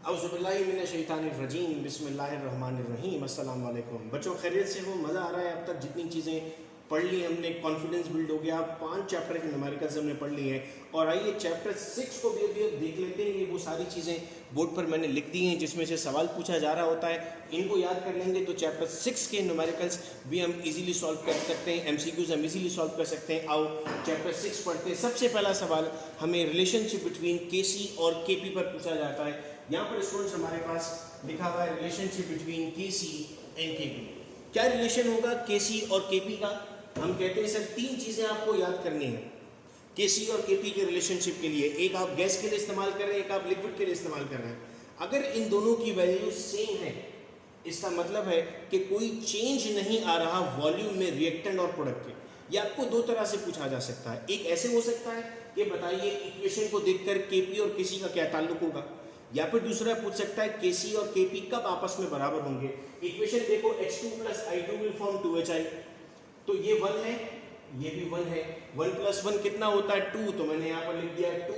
औज़ुबिल्लाहिमिनश्शैतानिर्रजीम बिस्मिल्लाहिर्रहमानिर्रहीम अस्सलाम वालेकुम। बच्चों खैरियत से हो? मज़ा आ रहा है? अब तक जितनी चीज़ें पढ़ ली हमने, कॉन्फिडेंस बिल्ड हो गया। 5 चैप्टर के न्यूमेरिकल्स हमने पढ़ ली हैं और आइए चैप्टर 6 को भी अभी देख लेते हैं। ये वो सारी चीज़ें बोर्ड पर मैंने लिख दी हैं जिसमें से सवाल पूछा जा रहा होता है। इनको याद कर लेंगे तो चैप्टर 6 के न्यूमेरिकल्स भी हम इजीली सॉल्व कर सकते हैं, एमसीक्यूज हम इजीली सॉल्व कर सकते हैं। आओ चैप्टर 6 पढ़ते हैं। सबसे पहला सवाल हमें रिलेशनशिप बिटवीन केसी और केपी पर पूछा जाता है। यहाँ पर स्टूडेंट्स हमारे पास लिखा हुआ है relationship between KC and KP. क्या रिलेशन होगा केसी और केपी का? हम कहते हैं सर 3 चीज़ें आपको याद करनी है केसी और केपी के रिलेशनशिप के लिए। एक आप गैस के लिए इस्तेमाल कर रहे हैं, एक आप लिक्विड के लिए इस्तेमाल कर रहे हैं। अगर इन दोनों की वैल्यू सेम है इसका मतलब है कि कोई चेंज नहीं आ रहा वॉल्यूम में रिएक्टेंट और प्रोडक्ट के। ये आपको 2 तरह से पूछा जा सकता है। एक ऐसे हो सकता है कि बताइए इक्वेशन को देखकर केपी और केसी का क्या ताल्लुक होगा, या फिर दूसरा पूछ सकता है केसी और केपी कब आपस में बराबर होंगे। इक्वेशन देखो H2 + I2 will form 2HI, तो ये 1 है, ये भी 1 है। 1 + 1 कितना होता है? 2, तो मैंने यहाँ पर लिख दिया 2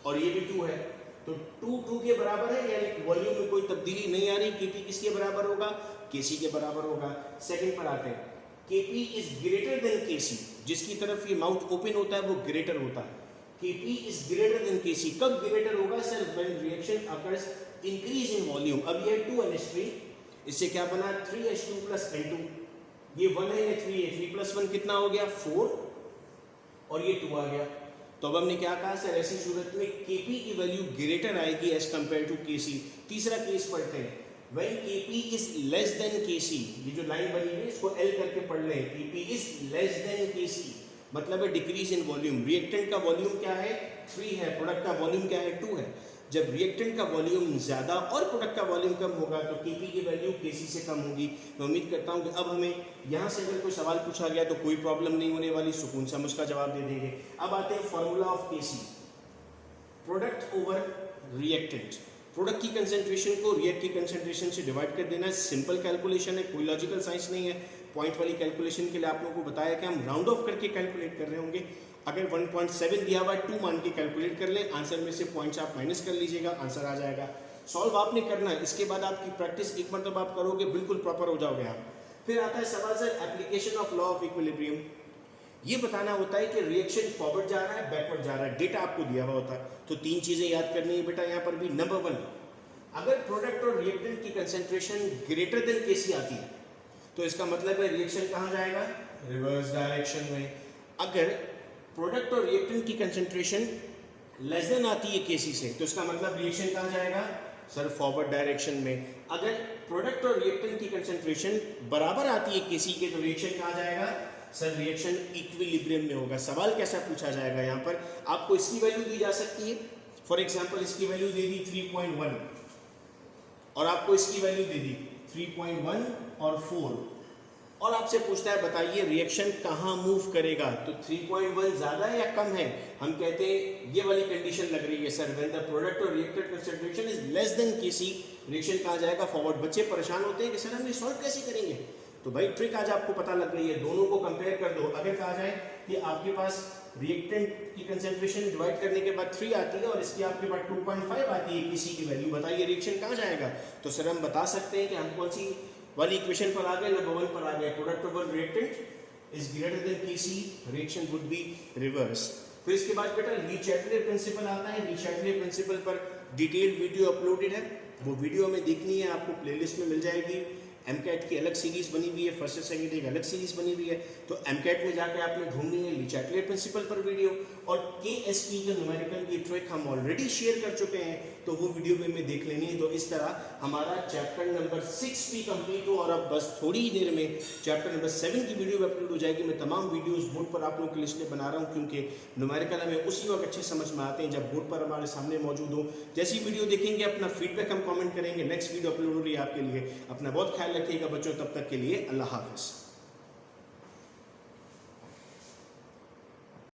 और ये भी 2 है, तो 2 के बराबर है, यानी वॉल्यूम में कोई तब्दीली नहीं आ रही। केपी किसके बराबर होगा? केसी के बराबर होगा। सेकंड पर आते हैं, केपी इज ग्रेटर देन केसी, जिसकी तरफ ये माउथ ओपन होता है वो ग्रेटर होता है। केपी इज ग्रेटर देन केसी, कब ग्रेटर होगा sir? When reaction occurs increase in volume. अब ये 2NH3, इससे क्या बना? 3H2 + N2, ये 1 है, ये 3 है, 3 + 1 कितना हो गया? 4, और ये 2 आ गया। तो अब हमने क्या कहा सर? ऐसी सूरत में केपी की वैल्यू ग्रेटर आएगी एज कंपेयर टू केसी। तीसरा केस पढ़ते हैं, when KP is less than KC. ये जो लाइन बनी है इसको L करके पढ़ लें। केपी इज लेस देन केसी मतलब है डिक्रीज इन वॉल्यूम। रिएक्टेंट का वॉल्यूम क्या है? 3 है, प्रोडक्ट का वॉल्यूम क्या है? 2 है। जब रिएक्टेंट का वॉल्यूम ज़्यादा और प्रोडक्ट का वॉल्यूम कम होगा तो केपी की वैल्यू केसी से कम होगी। मैं उम्मीद करता हूँ कि अब हमें यहाँ से अगर कोई सवाल पूछा गया तो कोई प्रॉब्लम नहीं होने वाली, सुकून से हम उसका जवाब दे देंगे। अब आते हैं formula of KC, product over reactant. Product की कंसेंट्रेशन को रिएक्ट की कंसेंट्रेशन से डिवाइड कर देना है। सिंपल कैलकुलेशन है, कोई लॉजिकल साइंस नहीं है। पॉइंट वाली कैलकुलेशन के लिए आप लोगों को बताया कि हम राउंड ऑफ करके कैलकुलेट कर रहे होंगे। अगर 1.7 दिया हुआ है 2 मान के कैलकुलेट कर लें, आंसर में से पॉइंट्स आप माइनस कर लीजिएगा, आंसर आ जाएगा। सॉल्व आपने करना है, इसके बाद आपकी प्रैक्टिस एक मतलब आप करोगे बिल्कुल प्रॉपर हो जाओगे आप। फिर आता है सवाल sir application of law of equilibrium. ये बताना होता है कि रिएक्शन फॉरवर्ड जा रहा है बैकवर्ड जा रहा है, डेटा आपको दिया हुआ होता है। तो 3 चीज़ें याद करनी है बेटा यहाँ पर भी। नंबर 1, अगर प्रोडक्ट और रिएक्टेंट की कंसेंट्रेशन ग्रेटर देन केसी आती है तो इसका मतलब है रिएक्शन कहाँ जाएगा? रिवर्स डायरेक्शन में। अगर प्रोडक्ट और रिएक्टेंट की कंसेंट्रेशन लेस देन आती है केसी से तो इसका मतलब रिएक्शन कहाँ जाएगा? सर फॉरवर्ड डायरेक्शन में। अगर प्रोडक्ट और रिएक्टेंट की कंसेंट्रेशन बराबर आती है केसी के तो रिएक्शन कहाँ जाएगा? सर रिएक्शन इक्विलिब्रियम में होगा। सवाल कैसा पूछा जाएगा यहाँ पर? आपको इसकी वैल्यू दी जा सकती है, फॉर एग्जाम्पल इसकी वैल्यू दे दी 3.1 और आपको इसकी वैल्यू दे दी 3.1 और 4, और आपसे पूछता है बताइए रिएक्शन कहाँ मूव करेगा। तो 3.1 ज़्यादा है या कम है? हम कहते हैं ये वाली कंडीशन लग रही है सर, व्हेन द प्रोडक्ट और reactant concentration is less than KC, reaction कहाँ जाएगा? फॉरवर्ड। बच्चे परेशान होते हैं कि सर हम ये सॉल्व कैसे करेंगे? तो भाई ट्रिक आज आपको पता लग गई है, दोनों को कंपेयर कर दो। अगर कहा जाए कि आपके पास रिएक्टेंट की कंसेंट्रेशन डिवाइड करने के बाद 3 आती है और इसकी आपके पास 2.5 आती है किसी की वैल्यू, बताइए रिएक्शन कहाँ जाएगा? तो सर हम बता सकते हैं कि हम कौन सी वाली इक्वेशन पर आ गए? नंबर 1 पर आ गए। Product over reactant is greater than KC, reaction would be reverse. फिर इसके बाद बेटा ली चैटलेर प्रिंसिपल आता है। ली चैटलेर प्रिंसिपल पर डिटेल्ड वीडियो अपलोडेड है, वो वीडियो हमें देखनी है, आपको प्लेलिस्ट में मिल जाएगी। एमकैट की अलग सीरीज बनी हुई है, फर्स्ट से सेकंड एक अलग सीरीज बनी हुई है, तो एमकैट में जाकर आपने ढूंढनी है ली चैटलेर प्रिंसिपल पर वीडियो। और केएसपी के न्यूमेरिकल की ट्रिक हम ऑलरेडी शेयर कर चुके हैं, तो वो वीडियो में हमें देख लेनी है। तो इस तरह हमारा चैप्टर नंबर 6 भी कंप्लीट हो और अब बस थोड़ी ही देर में चैप्टर नंबर 7 की वीडियो अपलोड हो जाएगी। मैं तमाम वीडियोस बोर्ड पर आप लोगों के लिए बना रहा हूँ क्योंकि न्यूमेरिकल हमें उसी वक्त अच्छे समझ में आते हैं जब बोर्ड पर हमारे सामने मौजूद हो। जैसी वीडियो देखेंगे अपना फीडबैक हम कमेंट करेंगे। नेक्स्ट वीडियो अपलोड हो रही है आपके लिए। अपना बहुत ख्याल रखिएगा बच्चों, तब तक के लिए अल्लाह हाफिज़।